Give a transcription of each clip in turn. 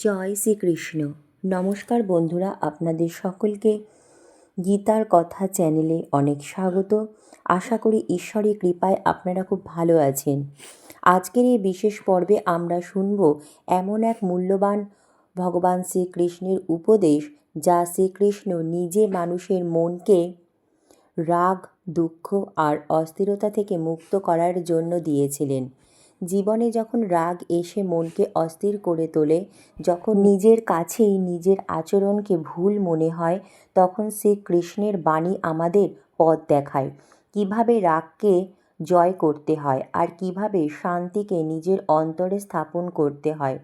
জয় শ্রীকৃষ্ণ। নমস্কার বন্ধুরা, আপনাদের সকলকে গীতার কথা চ্যানেলে অনেক স্বাগত। আশা করি ঈশ্বরের কৃপায় আপনারা খুব ভালো আছেন। আজকের এই বিশেষ পর্বে আমরা শুনব এমন এক মূল্যবান ভগবান শ্রীকৃষ্ণের উপদেশ, যা শ্রীকৃষ্ণ নিজে মানুষের মনকে রাগ, দুঃখ আর অস্থিরতা থেকে মুক্ত করার জন্য দিয়েছিলেন। জীবনে যখন রাগ এসে মনকে অস্থির করে তোলে, যখন নিজের কাছেই নিজের আচরণকে ভুল মনে হয়, তখন শ্রীকৃষ্ণের বাণী আমাদের পথ দেখায় কিভাবে রাগকে জয় করতে হয় আর কিভাবে শান্তিকে নিজের অন্তরে স্থাপন করতে হয়।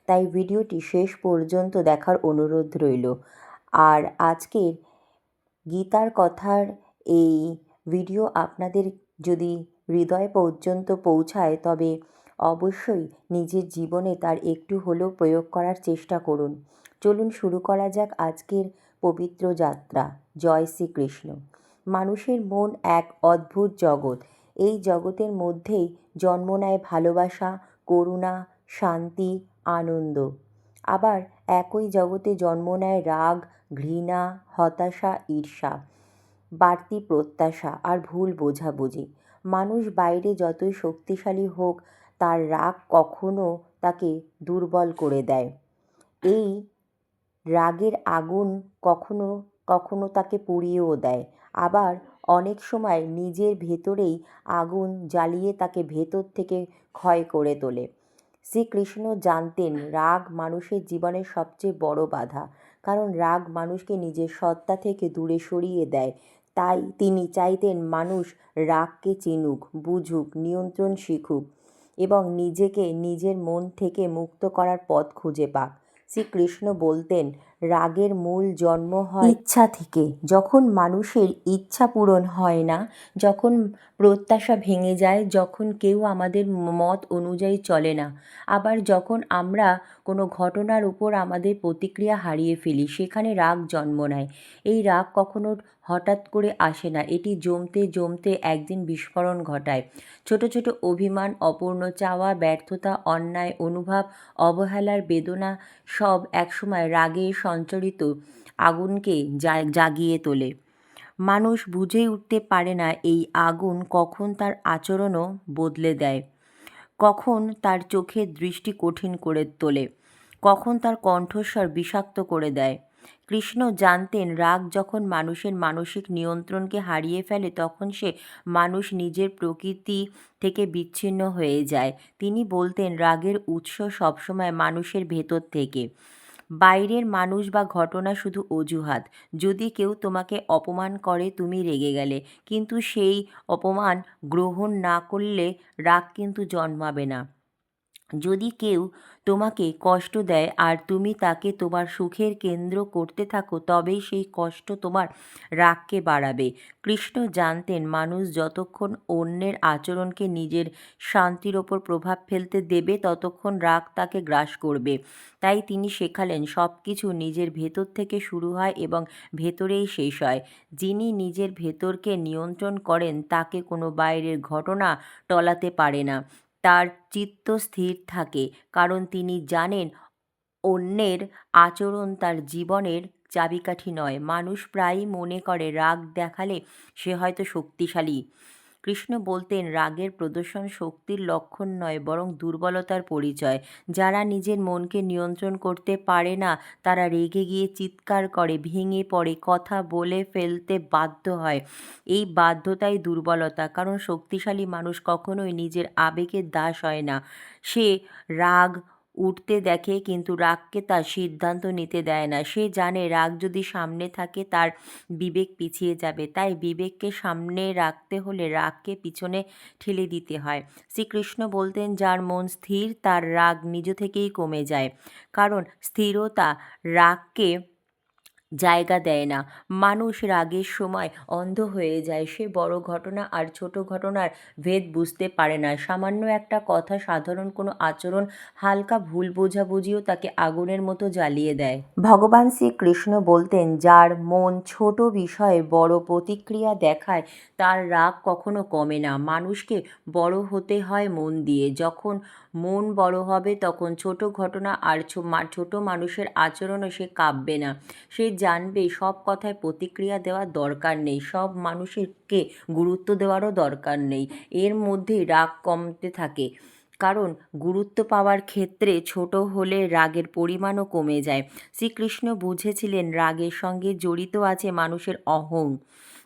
তাই ভিডিওটি শেষ পর্যন্ত দেখার অনুরোধ রইল। আর আজকের গীতার কথার এই ভিডিও আপনাদের যদি হৃদয় পর্যন্ত পৌঁছায়, তবে অবশ্যই নিজের জীবনে তার একটু হলেও প্রয়োগ করার চেষ্টা করুন। চলুন শুরু করা যাক আজকের পবিত্র যাত্রা। জয় শ্রীকৃষ্ণ। মানুষের মন এক অদ্ভুত জগৎ। এই জগতের মধ্যেই জন্ম নেয় ভালোবাসা, করুণা, শান্তি, আনন্দ। আবার একই জগতে জন্ম নেয় রাগ, ঘৃণা, হতাশা, ঈর্ষা, বাড়তি প্রত্যাশা আর ভুল বোঝাবুঝি। মানুষ বাইরে যতই শক্তিশালী হোক, তার রাগ কখনো তাকে দুর্বল করে দেয়। এই রাগের আগুন কখনো কখনো তাকে পুড়িয়েও দেয়। আবার অনেক সময় নিজের ভেতরেই আগুন জ্বালিয়ে তাকে ভেতর থেকে ক্ষয় করে তোলে। শ্রীকৃষ্ণ জানতেন রাগ মানুষের জীবনের সবচেয়ে বড় বাধা, কারণ রাগ মানুষকে নিজের সত্তা থেকে দূরে সরিয়ে দেয়। তাই তিনি চাইতেন মানুষ রাগকে চিনুক, বুঝুক, নিয়ন্ত্রণ শিখুক এবং নিজেকে নিজের মন থেকে মুক্ত করার পথ খুঁজে পাক। শ্রীকৃষ্ণ বলতেন, রাগের মূল জন্ম হয় ইচ্ছা থেকে। যখন মানুষের ইচ্ছা পূরণ হয় না, যখন প্রত্যাশা ভেঙে যায়, যখন কেউ আমাদের মত অনুযায়ী চলে না, আবার যখন আমরা কোনো ঘটনার উপর আমাদের প্রতিক্রিয়া হারিয়ে ফেলি, সেখানে রাগ জন্ম নেয়। এই রাগ কখনো হঠাৎ করে আসে না, এটি জমতে জমতে একদিন বিস্ফোরণ ঘটায়। ছোট ছোট অভিমান, অপূর্ণ চাওয়া, ব্যর্থতা, অন্যায় অনুভব, অবহেলার বেদনা সব একসময় রাগের সঞ্চারিত আগুনকে জাগিয়ে তোলে। মানুষ বুঝে উঠতে পারে না এই আগুন কখন তার আচরণও বদলে দেয়, কখন তার চোখের দৃষ্টি কঠিন করে তোলে, কখন তার কণ্ঠস্বর বিষাক্ত করে দেয়। কৃষ্ণ জানতেন রাগ যখন মানুষের মানসিক নিয়ন্ত্রণকে হারিয়ে ফেলে, তখন সে মানুষ নিজের প্রকৃতি থেকে বিচ্ছিন্ন হয়ে যায়। তিনি বলতেন রাগের উৎস সবসময় মানুষের ভেতর থেকে। বাইরের মানুষ বা ঘটনা শুধু অজুহাত। যদি কেউ তোমাকে অপমান করে, তুমি রেগে গেলে, কিন্তু সেই অপমান গ্রহণ না করলে রাগ কিন্তু জন্মাবে না। যদি কেউ তোমাকে কষ্ট দেয় আর তুমি তাকে তোমার সুখের কেন্দ্র করতে থাকো, তবেই সেই কষ্ট তোমার রাগকে বাড়াবে। কৃষ্ণ জানতেন মানুষ যতক্ষণ অন্যের আচরণকে নিজের শান্তির ওপর প্রভাব ফেলতে দেবে, ততক্ষণ রাগ তাকে গ্রাস করবে। তাই তিনি শেখালেন সব কিছু নিজের ভেতর থেকে শুরু হয় এবং ভেতরেই শেষ হয়। যিনি নিজের ভেতরকে নিয়ন্ত্রণ করেন, তাকে কোনো বাইরের ঘটনা টলাতে পারে না। তার চিত্ত স্থির থাকে, কারণ তিনি জানেন অন্যের আচরণ তার জীবনের চাবিকাঠি নয়। মানুষ প্রায়ই মনে করে রাগ দেখালে সে হয়তো শক্তিশালী। কৃষ্ণ বলতেন রাগের প্রদর্শন শক্তির লক্ষণ নয়, বরং দুর্বলতার পরিচয়। যারা নিজের মনকে নিয়ন্ত্রণ করতে পারে না, তারা রেগে গিয়ে চিৎকার করে, ভেঙে পড়ে, কথা বলে ফেলতে বাধ্য হয়। এই বাধ্যতাই দুর্বলতা, কারণ শক্তিশালী মানুষ কখনোই নিজের আবেগের দাস হয় না। সে রাগ উঠতে দেখে, কিন্তু রাগকে তার সিদ্ধান্ত নিতে দেয় না। সে জানে রাগ যদি সামনে থাকে, তার বিবেক পিছিয়ে যাবে। তাই বিবেককে সামনে রাখতে হলে রাগকে পিছনে ঠেলে দিতে হয়। শ্রীকৃষ্ণ বলতেন যার মন স্থির, তার রাগ নিজ থেকেই কমে যায়, কারণ স্থিরতা রাগকে জায়গা দেয় না। মানুষ রাগের সময় অন্ধ হয়ে যায়। সে বড় ঘটনা আর ছোট ঘটনার ভেদ বুঝতে পারে না। সামান্য একটা কথা, সাধারণ কোনো আচরণ, হালকা ভুল বোঝাবুঝিও তাকে আগুনের মতো জ্বালিয়ে দেয়। ভগবান শ্রীকৃষ্ণ বলতেন, যার মন ছোট বিষয়ে বড় প্রতিক্রিয়া দেখায় তার রাগ কখনো কমে না। মানুষকে বড় হতে হয় মন দিয়ে। যখন মন বড় হবে তখন ছোট ঘটনা আর ছোট মানুষের আচরণও সে কাঁপবে না। সে জানবে সব কথায় প্রতিক্রিয়া দেওয়ার দরকার নেই, সব মানুষকে গুরুত্ব দেওয়ারও দরকার নেই। এর মধ্যেই রাগ কমতে থাকে, কারণ গুরুত্ব পাওয়ার ক্ষেত্রে ছোট হলে রাগের পরিমাণও কমে যায়। শ্রীকৃষ্ণ বুঝেছিলেন রাগের সঙ্গে জড়িত আছে মানুষের অহং।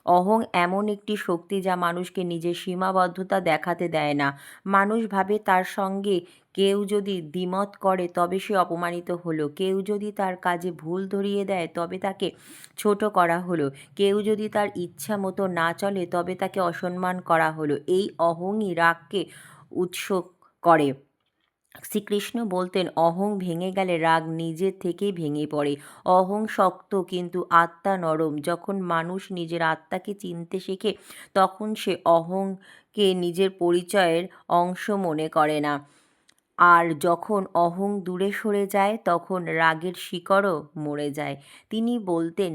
অহং এমন একটি শক্তি যা মানুষকে নিজের সীমাবদ্ধতা দেখাতে দেয় না। মানুষ ভাবে তার সঙ্গে কেউ যদি দ্বিমত করে তবে সে অপমানিত হলো, কেউ যদি তার কাজে ভুল ধরিয়ে দেয় তবে তাকে ছোট করা হলো, কেউ যদি তার ইচ্ছা মতো না চলে তবে তাকে অসম্মান করা হলো। এই অহংই রাগকে উৎস করে। শ্রীকৃষ্ণ বলতেন, অহং ভেঙে গেলে রাগ নিজের থেকেই ভেঙে পড়ে। অহং শক্ত কিন্তু আত্মা নরম। যখন মানুষ নিজের আত্মাকে চিনতে শেখে তখন সে অহংকে নিজের পরিচয়ের অংশ মনে করে না। আর যখন অহং দূরে সরে যায় তখন রাগের শিকড়ও মরে যায়। তিনি বলতেন,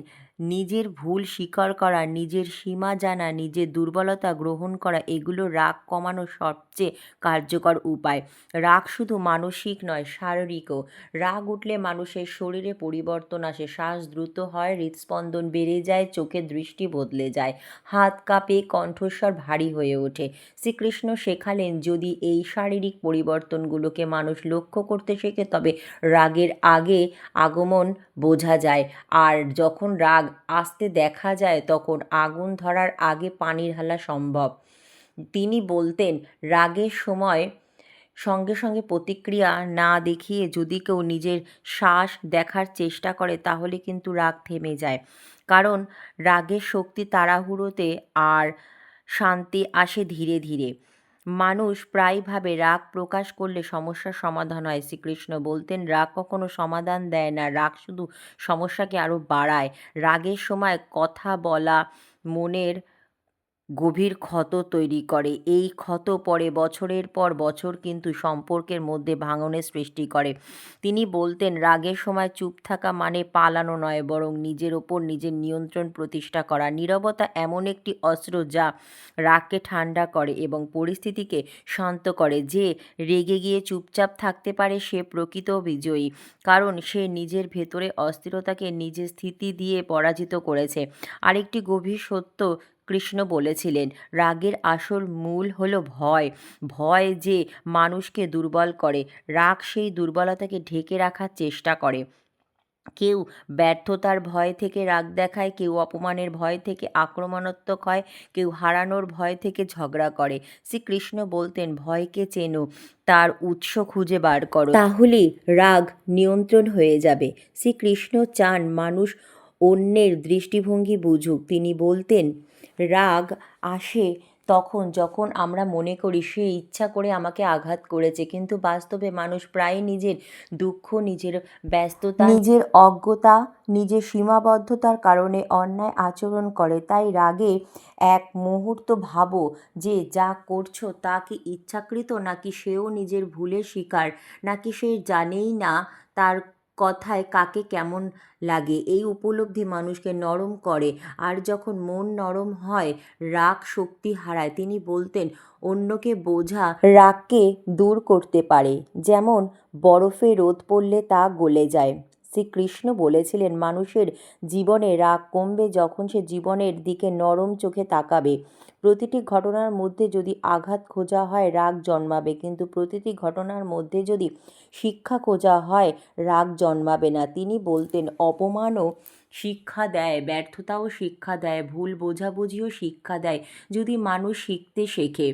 নিজের ভুল স্বীকার করা, নিজের সীমা জানা, নিজের দুর্বলতা গ্রহণ করা, এগুলো রাগ কমানোর সবচেয়ে কার্যকর উপায়। রাগ শুধু মানসিক নয়, শারীরিকও। রাগ উঠলে মানুষের শরীরে পরিবর্তন আসে, শ্বাস দ্রুত হয়, হৃদস্পন্দন বেড়ে যায়, চোখের দৃষ্টি বদলে যায়, হাত কাঁপে, কণ্ঠস্বর ভারী হয়ে ওঠে। শ্রীকৃষ্ণ শেখালেন, যদি এই শারীরিক পরিবর্তনগুলোকে মানুষ লক্ষ্য করতে শেখে তবে রাগের আগমন বোঝা যায়। আর যখন রাগ আসতে দেখা যায় তখন আগুন ধরার আগে পানি ঢালা সম্ভব। তিনি বলতেন, রাগের সময় সঙ্গে সঙ্গে প্রতিক্রিয়া না দেখিয়ে যদি কেউ নিজের শ্বাস দেখার চেষ্টা করে তাহলে কিন্তু রাগ থেমে যায়। কারণ রাগের শক্তি তাড়াহুড়োতে, আর শান্তি আসে ধীরে ধীরে। মানুষ প্রায় ভাবে রাগ প্রকাশ করলে সমস্যার সমাধান হয়। শ্রীকৃষ্ণ বলতেন, রাগ কখনো সমাধান দেয় না, রাগ শুধু সমস্যাকে আরও বাড়ায়। রাগের সময় কথা বলা মনের গভীর ক্ষত তৈরি করে। এই ক্ষত পরে বছরের পর বছর কিন্তু সম্পর্কের মধ্যে ভাঙনের সৃষ্টি করে। তিনি বলতেন, রাগের সময় চুপ থাকা মানে পালানো নয়, বরং নিজের ওপর নিজের নিয়ন্ত্রণ প্রতিষ্ঠা করা। নীরবতা এমন একটি অস্ত্র যা রাগকে ঠান্ডা করে এবং পরিস্থিতিকে শান্ত করে। যে রেগে গিয়ে চুপচাপ থাকতে পারে সে প্রকৃত বিজয়ী, কারণ সে নিজের ভেতরে অস্থিরতাকে নিজের স্থিতি দিয়ে পরাজিত করেছে। আরেকটি গভীর সত্য কৃষ্ণ বলেছিলেন, রাগের আসল মূল হলো ভয়। ভয় যে মানুষকে দুর্বল করে। রাগ সেই দুর্বলতাকে ঢেকে রাখার চেষ্টা করে। কেউ ব্যর্থতার ভয় থেকে রাগ দেখায়, কেউ অপমানের ভয় থেকে আক্রমণাত্মক হয়, কেউ হারানোর ভয় থেকে ঝগড়া করে। শ্রীকৃষ্ণ বলতেন, ভয়কে চেনো, তার উৎস খুঁজে বার করো, তাহলে রাগ নিয়ন্ত্রণ হয়ে যাবে। শ্রীকৃষ্ণ চান মানুষ অন্যের দৃষ্টিভঙ্গি বুঝুক। তিনি বলতেন, রাগ আসে তখন যখন আমরা মনে করি সে ইচ্ছা করে আমাকে আঘাত করেছে, কিন্তু বাস্তবে মানুষ প্রায়ই নিজের দুঃখ, নিজের ব্যস্ততা, নিজের অজ্ঞতা, নিজের সীমাবদ্ধতার কারণে অন্যায় আচরণ করে। তাই রাগে এক মুহূর্ত ভাবো যে যা করছো তা কি ইচ্ছাকৃত, নাকি সেও নিজের ভুলের শিকার, নাকি সে জানেই না তার কথায় কাকে কেমন লাগে। এই উপলব্ধি মানুষকে নরম করে, আর যখন মন নরম হয় রাগ শক্তি হারায়। তিনি বলতেন, অন্যকে বোঝা রাগকে দূর করতে পারে, যেমন বরফে রোদ পড়লে তা গলে যায়। শ্রীকৃষ্ণ বলেছিলেন, মানুষের জীবনে রাগ কমবে যখন সে জীবনের দিকে নরম চোখে তাকাবে। প্রতিটি ঘটনার মধ্যে যদি আঘাত খোঁজা হয় রাগ জন্মাবে, কিন্তু প্রতিটি ঘটনার মধ্যে যদি শিক্ষা খোঁজা হয় রাগ জন্মাবে না। তিনি বলতেন, অপমানও শিক্ষা দেয়, ব্যর্থতাও শিক্ষা দেয়, ভুল বোঝাবুঝিও শিক্ষা দেয়। যদি মানুষ শিখতে শেখে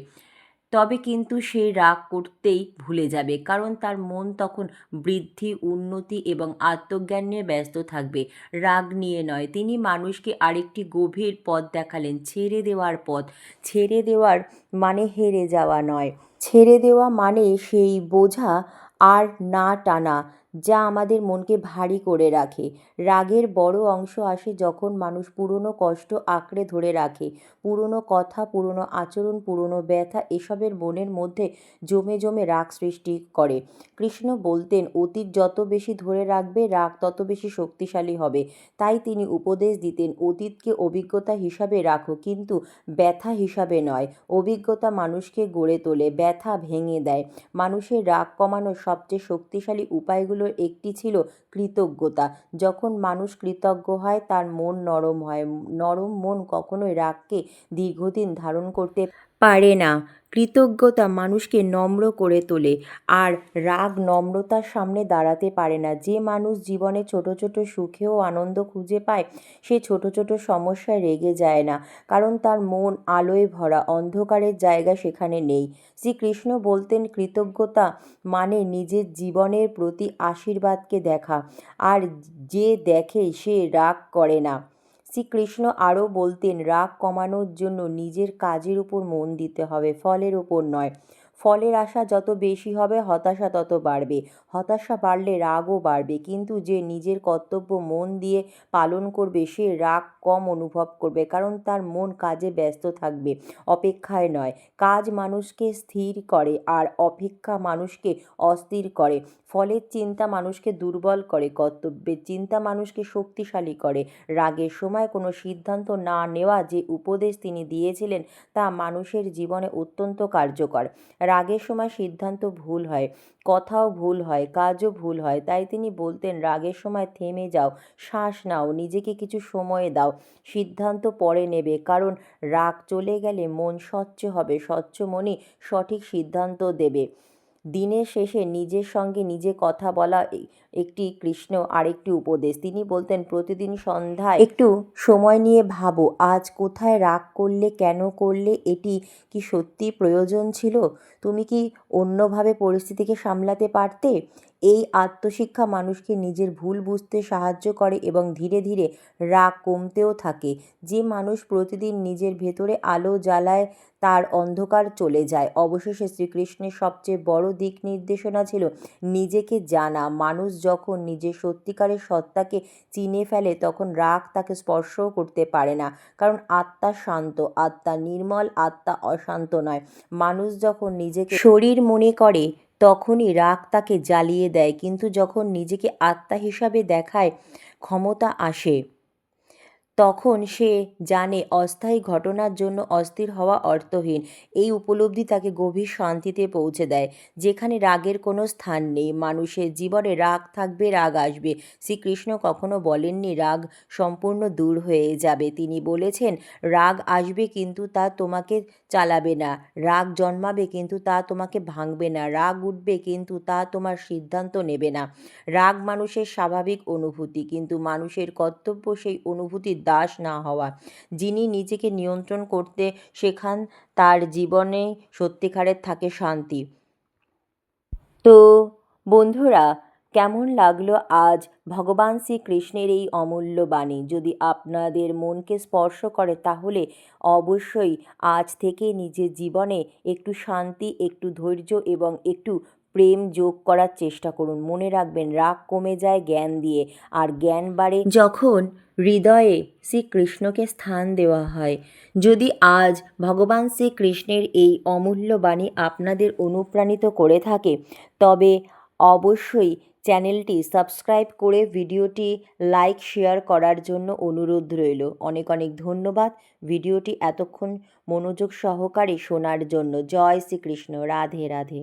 তবে কিন্তু সে রাগ করতেই ভুলে যাবে, কারণ তার মন তখন বৃদ্ধি, উন্নতি এবং আত্মজ্ঞান নিয়ে ব্যস্ত থাকবে, রাগ নিয়ে নয়। তিনি মানুষকে আরেকটি গভীর পথ দেখালেন, ছেড়ে দেওয়ার পথ। ছেড়ে দেওয়ার মানে হেরে যাওয়া নয়, ছেড়ে দেওয়া মানে সেই বোঝা আর না টানা, যা আমাদের মনকে ভারী করে রাখে। রাগের বড় অংশ আসে যখন মানুষ পুরনো কষ্ট আঁকড়ে ধরে রাখে, পুরনো কথা, পুরনো আচরণ, পুরনো ব্যথা এসবের মনের মধ্যে জমে জমে রাগ সৃষ্টি করে। কৃষ্ণ বলতেন, অতীত যত বেশি ধরে রাখবে রাগ তত বেশি শক্তিশালী হবে। তাই তিনি উপদেশ দিতেন, অতীতকে অভিজ্ঞতা হিসাবে রাখো, কিন্তু ব্যথা হিসাবে নয়। অভিজ্ঞতা মানুষকে গড়ে তোলে, ব্যথা ভেঙে দেয়। মানুষের রাগ কমানোর সবচেয়ে শক্তিশালী উপায়গুলোর একটি ছিল কৃতজ্ঞতা। যখন মানুষ কৃতজ্ঞ হয় তার মন নরম হয়। নরম মন কখনোই রাগকে দীর্ঘদিন ধারণ করতে পারে না। কৃতজ্ঞতা মানুষকে নম্র করে তোলে, আর রাগ নম্রতার সামনে দাঁড়াতে পারে না। যে মানুষ জীবনে ছোট ছোট সুখেও আনন্দ খুঁজে পায়, সে ছোট ছোট সমস্যায় রেগে যায় না, কারণ তার মন আলোয় ভরা, অন্ধকারের জায়গা সেখানে নেই। শ্রীকৃষ্ণ বলতেন, কৃতজ্ঞতা মানে নিজের জীবনের প্রতি আশীর্বাদকে দেখা, আর যে দেখে সে রাগ করে না। শ্রীকৃষ্ণ আরও বলতেন, রাগ কমানোর জন্য নিজের কাজের উপর মন দিতে হবে, ফলের উপর নয়। ফলের আশা যত বেশি হবে, হতাশা তত বাড়বে। হতাশা বাড়লে রাগও বাড়বে, কিন্তু যে নিজের কর্তব্য মন দিয়ে পালন করবে সে রাগ কম অনুভব করবে, কারণ তার মন কাজে ব্যস্ত থাকবে, অপেক্ষায় নয়। কাজ মানুষকে স্থির করে আর অপেক্ষা মানুষকে অস্থির করে। ফলের চিন্তা মানুষকে দুর্বল করে, কর্তব্যের চিন্তা মানুষকে শক্তিশালী করে। রাগের সময় কোনো সিদ্ধান্ত না নেওয়া, যে উপদেশ তিনি দিয়েছিলেন তা মানুষের জীবনে অত্যন্ত কার্যকর। রাগের সময় সিদ্ধান্ত ভুল হয়, কথাও ভুল হয়, কাজও ভুল হয়। তাই তিনি বলতেন, রাগের সময় থেমে যাও, শ্বাস নাও, নিজেকে কিছু সময় দাও, সিদ্ধান্ত পরে নেবে, কারণ রাগ চলে গেলে মন স্বচ্ছ হবে, স্বচ্ছ মনই সঠিক সিদ্ধান্ত দেবে। দিনের শেষে নিজের সঙ্গে নিজে কথা বলা একটি কৃষ্ণ আরেকটি উপদেশ। তিনি বলতেন, প্রতিদিন সন্ধ্যায় একটু সময় নিয়ে ভাবো, আজ কোথায় রাগ করলে, কেন করলে, এটি কি সত্যি প্রয়োজন ছিল? তুমি কি অন্যভাবে পরিস্থিতিকে সামলাতে পারতে? এই আত্মশিক্ষা মানুষকে নিজের ভুল বুঝতে সাহায্য করে এবং ধীরে ধীরে রাগ কমতেও থাকে। যে মানুষ প্রতিদিন নিজের ভেতরে আলো জ্বালায় তার অন্ধকার চলে যায়। অবশেষে শ্রীকৃষ্ণের সবচেয়ে বড় দিক নির্দেশনা ছিল নিজেকে জানা। মানুষ যখন নিজের সত্যিকারের সত্তাকে চিনে ফেলে তখন রাগ তাকে স্পর্শও করতে পারে না, কারণ আত্মা শান্ত, আত্মা নির্মল, আত্মা অশান্ত নয়। মানুষ যখন নিজেকে শরীর মনে করে তখনই রাগ তাকে জ্বালিয়ে দেয়, কিন্তু যখন নিজেকে আত্মা হিসাবে দেখায় ক্ষমতা আসে, তখন সে জানে অস্থায়ী ঘটনার জন্য অস্থির হওয়া অর্থহীন। এই উপলব্ধি তাকে গভীর শান্তিতে পৌঁছে দেয়, যেখানে রাগের কোনো স্থান নেই। মানুষের জীবনে রাগ থাকবে, রাগ আসবে। শ্রীকৃষ্ণ কখনো বলেননি রাগ সম্পূর্ণ দূর হয়ে যাবে। তিনি বলেছেন, রাগ আসবে কিন্তু তা তোমাকে চালাবে না। রাগ জন্মাবে কিন্তু তা তোমাকে ভাঙবে না। রাগ উঠবে কিন্তু তা তোমার সিদ্ধান্ত নেবে না। রাগ মানুষের স্বাভাবিক অনুভূতি, কিন্তু মানুষের কর্তব্য সেই অনুভূতির দাস না হওয়া। যিনি নিজেকে নিয়ন্ত্রণ করতে শেখান তার জীবনে সত্যিকারের থাকে শান্তি। তো বন্ধুরা, কেমন লাগলো আজ ভগবান শ্রীকৃষ্ণের এই অমূল্য বাণী? যদি আপনাদের মনকে স্পর্শ করে তাহলে অবশ্যই আজ থেকে নিজের জীবনে একটু শান্তি, একটু ধৈর্য এবং একটু প্রেম যোগ করার চেষ্টা করুন। মনে রাখবেন, রাগ কমে যায় জ্ঞান দিয়ে, আর জ্ঞান বাড়ে যখন হৃদয়ে শ্রীকৃষ্ণকে স্থান দেওয়া হয়। যদি আজ ভগবান শ্রীকৃষ্ণের এই অমূল্য বাণী আপনাদের অনুপ্রাণিত করে থাকে, তবে অবশ্যই চ্যানেলটি সাবস্ক্রাইব করে ভিডিওটি লাইক, শেয়ার করার জন্য অনুরোধ রইল। অনেক অনেক ধন্যবাদ ভিডিওটি এতক্ষণ মনোযোগ সহকারে শোনার জন্য। জয় শ্রীকৃষ্ণ। রাধে রাধে।